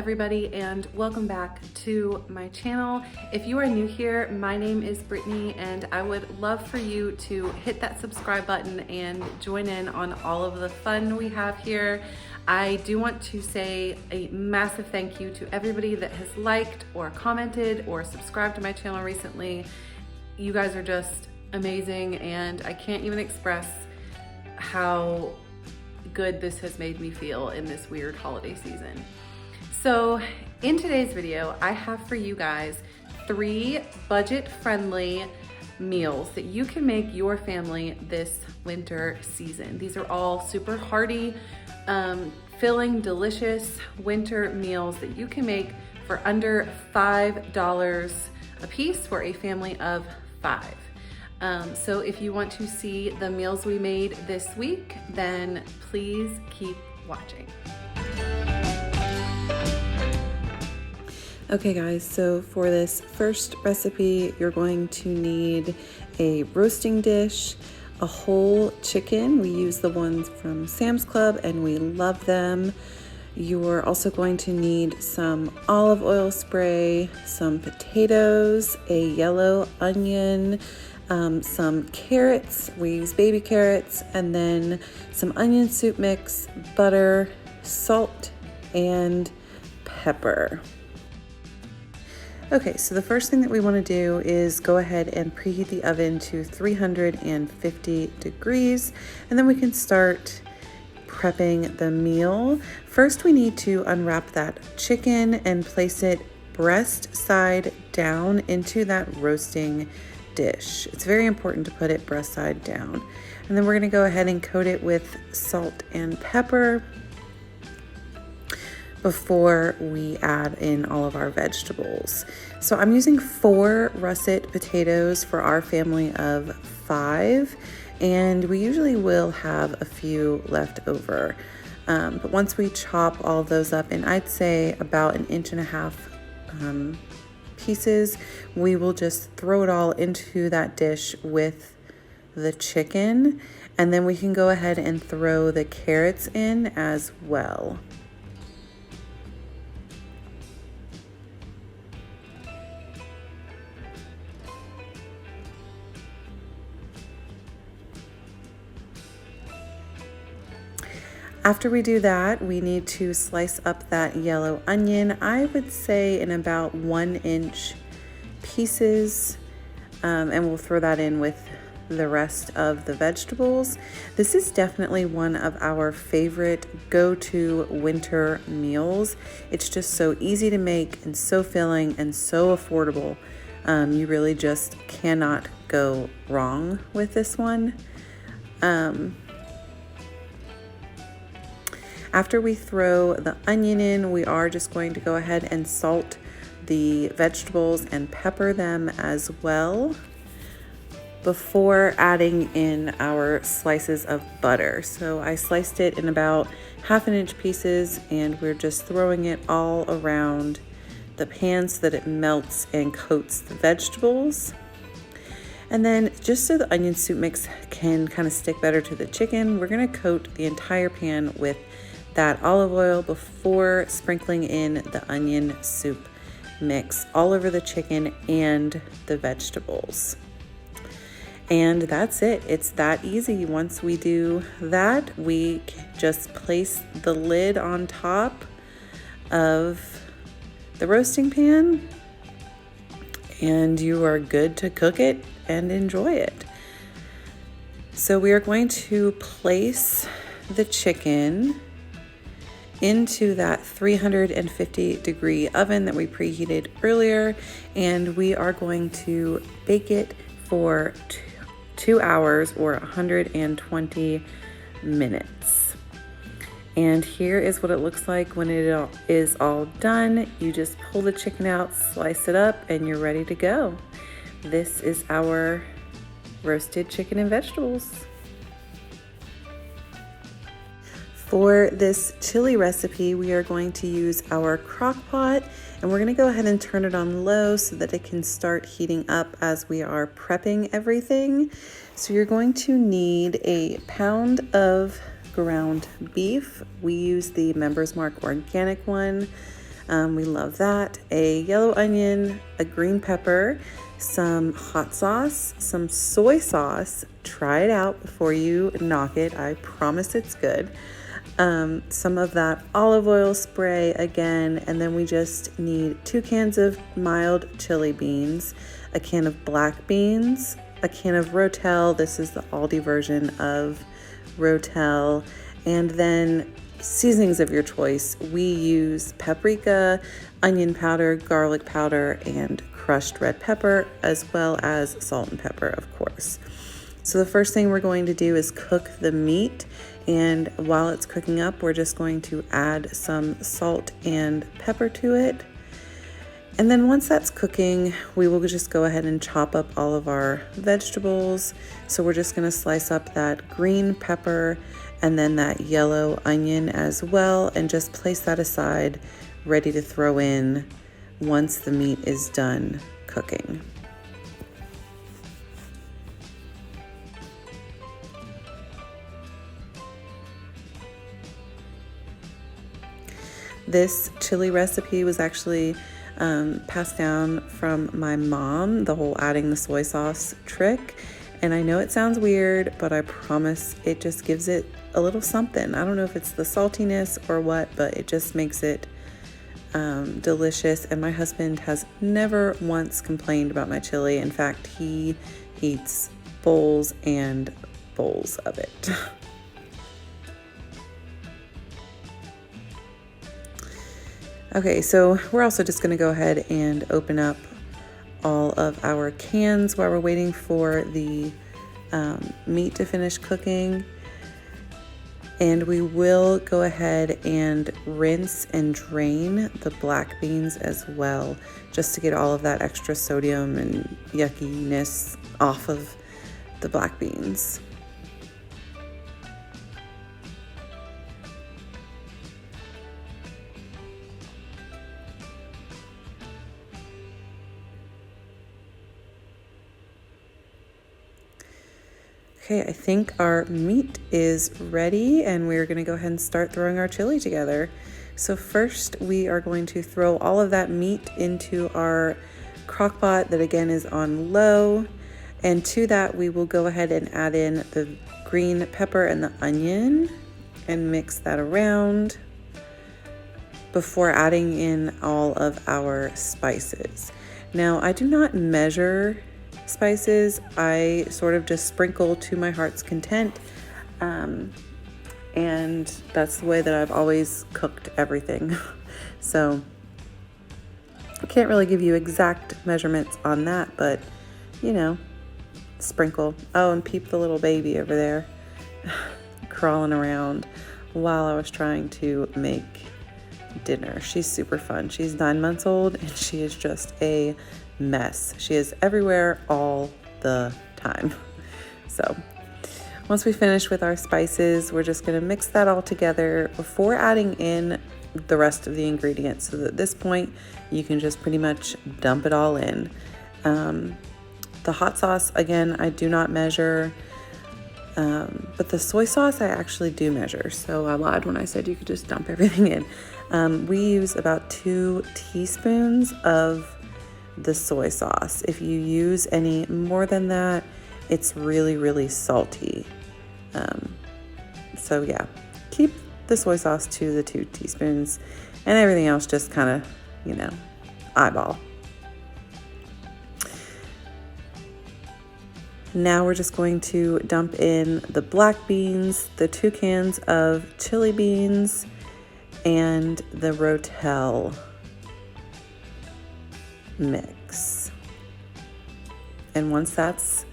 everybody, and welcome back to my channel. If you are new here, my name is Brittany, and I would love for you to hit that subscribe button and join in on all of the fun we have here. I do want to say a massive thank you to everybody that has liked or commented or subscribed to my channel recently. You guys are just amazing, and I can't even express how good this has made me feel in this weird holiday season. So in today's video, I have for you guys 3 budget-friendly meals that you can make your family this winter season. These are all super hearty, filling, delicious winter meals that you can make for under $5 a piece for a family of 5. So if you want to see the meals we made this week, then please keep watching. Okay guys, so for this first recipe, you're going to need a roasting dish, a whole chicken. We use the ones from Sam's Club and we love them. You're also going to need some olive oil spray, some potatoes, a yellow onion, some carrots, we use baby carrots, and then some onion soup mix, butter, salt, and pepper. Okay, so the first thing that we want to do is go ahead and preheat the oven to 350 degrees, and then we can start prepping the meal. First, we need to unwrap that chicken and place it breast side down into that roasting dish. It's very important to put it breast side down. And then we're going to go ahead and coat it with salt and pepper before we add in all of our vegetables. So I'm using 4 russet potatoes for our family of 5, and we usually will have a few left over. But once we chop all of those up, and I'd say about 1.5 inches pieces, we will just throw it all into that dish with the chicken, and then we can go ahead and throw the carrots in as well. After we do that, we need to slice up that yellow onion, I would say in about 1-inch pieces, and we'll throw that in with the rest of the vegetables. This is definitely one of our favorite go-to winter meals. It's just so easy to make and so filling and so affordable. You really just cannot go wrong with this one. After we throw the onion in, we are just going to go ahead and salt the vegetables and pepper them as well before adding in our slices of butter. So I sliced it in about 1/2 inch pieces, and we're just throwing it all around the pan so that it melts and coats the vegetables. And then just so the onion soup mix can kind of stick better to the chicken, we're gonna coat the entire pan with that olive oil before sprinkling in the onion soup mix all over the chicken and the vegetables. And that's it. It's that easy. Once we do that, we just place the lid on top of the roasting pan, and you are good to cook it and enjoy it. So we are going to place the chicken into that 350 degree oven that we preheated earlier, and we are going to bake it for 2 hours or 120 minutes. And here is what it looks like when it is all done. You just pull the chicken out, slice it up, and you're ready to go. This is our roasted chicken and vegetables. For this chili recipe, we are going to use our crock pot, and we're going to go ahead and turn it on low so that it can start heating up as we are prepping everything. So you're going to need a pound of ground beef. We use the Members Mark organic one. We love that. A yellow onion, a green pepper, some hot sauce, some soy sauce. Try it out before you knock it. I promise it's good. Some of that olive oil spray again, and then we just need 2 cans of mild chili beans, a can of black beans, a can of Rotel. This is the Aldi version of Rotel, and then seasonings of your choice. We use paprika, onion powder, garlic powder, and crushed red pepper, as well as salt and pepper, of course. So the first thing we're going to do is cook the meat, and while it's cooking up, we're just going to add some salt and pepper to it. And then once that's cooking, we will just go ahead and chop up all of our vegetables. So we're just going to slice up that green pepper and then that yellow onion as well, and just place that aside, ready to throw in once the meat is done cooking. This chili recipe was actually passed down from my mom, the whole adding the soy sauce trick. And I know it sounds weird, but I promise it just gives it a little something. I don't know if it's the saltiness or what, but it just makes it delicious. And my husband has never once complained about my chili. In fact, he eats bowls and bowls of it. Okay, so we're also just going to go ahead and open up all of our cans while we're waiting for the meat to finish cooking. And we will go ahead and rinse and drain the black beans as well, just to get all of that extra sodium and yuckiness off of the black beans. Okay, I think our meat is ready, and we're going to go ahead and start throwing our chili together. So first we are going to throw all of that meat into our crock pot that again is on low, and to that we will go ahead and add in the green pepper and the onion and mix that around before adding in all of our spices. Now, I do not measure spices. I sort of just sprinkle to my heart's content, and that's the way that I've always cooked everything. So I can't really give you exact measurements on that, but you know, sprinkle. Oh, and peep the little baby over there crawling around while I was trying to make dinner. She's super fun. She's 9 months old and she is just a mess. She is everywhere all the time. So once we finish with our spices, we're just going to mix that all together before adding in the rest of the ingredients. So that at this point you can just pretty much dump it all in. The hot sauce, again, I do not measure, but the soy sauce I actually do measure. So I lied when I said you could just dump everything in. We use about 2 teaspoons of the soy sauce. If you use any more than that, it's really, really salty. So yeah, keep the soy sauce to the 2 teaspoons and everything else just kind of, you know, eyeball. Now we're just going to dump in the black beans, the 2 cans of chili beans, and the Rotel mix. And once that's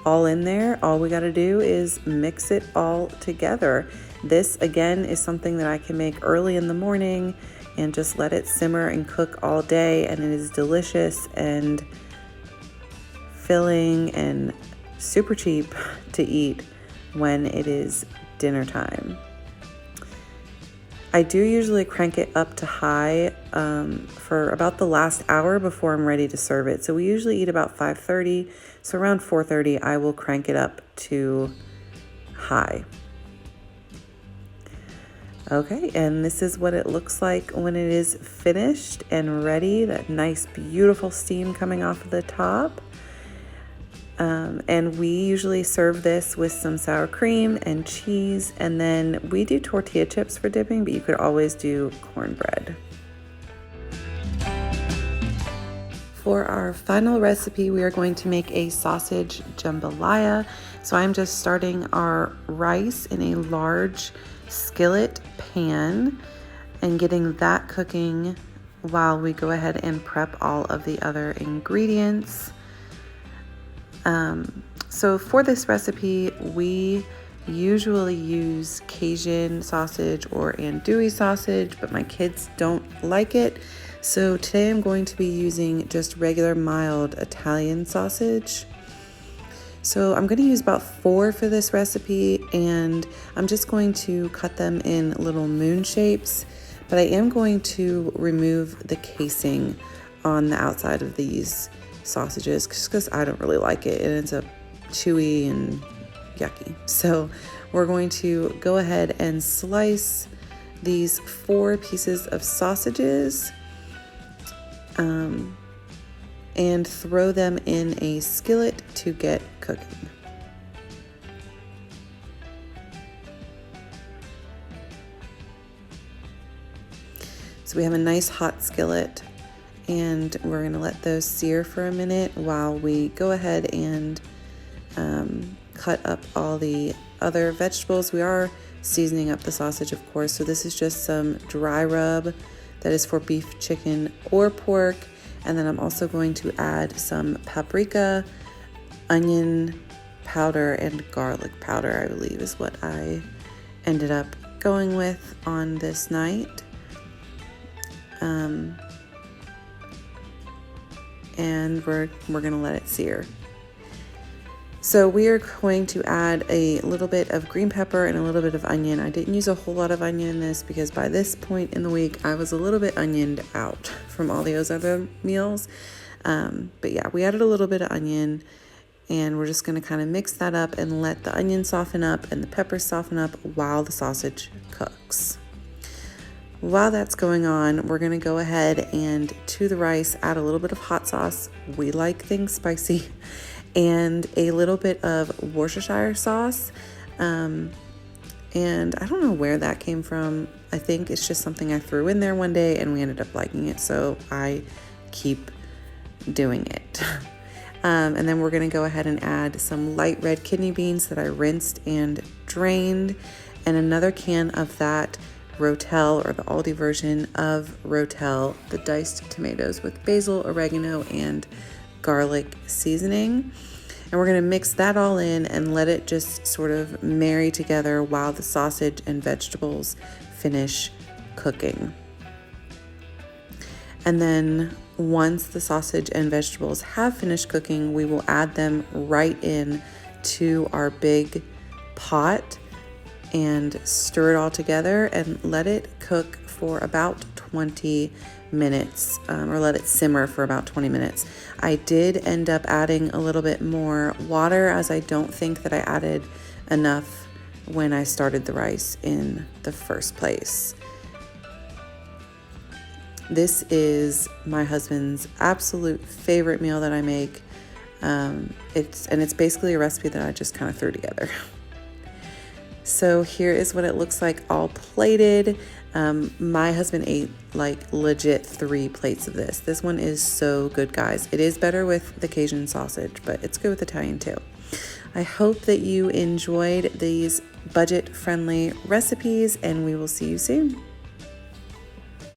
all in there, all we got to do is mix it all together. This again is something that I can make early in the morning and just let it simmer and cook all day, and it is delicious and filling and super cheap to eat when it is dinner time. I do usually crank it up to high for about the last hour before I'm ready to serve it. So we usually eat about 5:30. So around 4:30, I will crank it up to high. Okay, and this is what it looks like when it is finished and ready. That nice, beautiful steam coming off of the top. And we usually serve this with some sour cream and cheese, and then we do tortilla chips for dipping, but you could always do cornbread. For our final recipe, we are going to make a sausage jambalaya. So I'm just starting our rice in a large skillet pan and getting that cooking while we go ahead and prep all of the other ingredients. So for this recipe, we usually use Cajun sausage or andouille sausage, but my kids don't like it. So today I'm going to be using just regular mild Italian sausage. So I'm going to use about 4 for this recipe, and I'm just going to cut them in little moon shapes, but I am going to remove the casing on the outside of these sausages just because I don't really like it. It ends up chewy and yucky. So we're going to go ahead and slice these 4 pieces of sausages and throw them in a skillet to get cooking. So we have a nice hot skillet, and we're going to let those sear for a minute while we go ahead and cut up all the other vegetables. We are seasoning up the sausage, of course, so this is just some dry rub that is for beef, chicken, or pork. And then I'm also going to add some paprika, onion powder, and garlic powder, I believe is what I ended up going with on this night. And we're gonna let it sear. So we are going to add a little bit of green pepper and a little bit of onion. I didn't use a whole lot of onion in this because by this point in the week, I was a little bit onioned out from all those other meals. But yeah, we added a little bit of onion, and we're just gonna kind of mix that up and let the onion soften up and the peppers soften up while the sausage cooks. While that's going on, we're gonna go ahead and to the rice, add a little bit of hot sauce. We like things spicy. And a little bit of Worcestershire sauce. And I don't know where that came from. I think it's just something I threw in there one day and we ended up liking it, so I keep doing it. And then we're gonna go ahead and add some light red kidney beans that I rinsed and drained, and another can of that Rotel, or the Aldi version of Rotel, the diced tomatoes with basil, oregano, and garlic seasoning. And we're going to mix that all in and let it just sort of marry together while the sausage and vegetables finish cooking. And then once the sausage and vegetables have finished cooking, we will add them right in to our big pot and stir it all together and let it cook for about 20 minutes, or let it simmer for about 20 minutes. I did end up adding a little bit more water, as I don't think that I added enough when I started the rice in the first place. This is my husband's absolute favorite meal that I make. It's basically a recipe that I just kind of threw together. So here is what it looks like all plated. My husband ate like legit 3 plates of this. This one is so good, guys. It is better with the Cajun sausage, but it's good with Italian too. I hope that you enjoyed these budget-friendly recipes, and we will see you soon.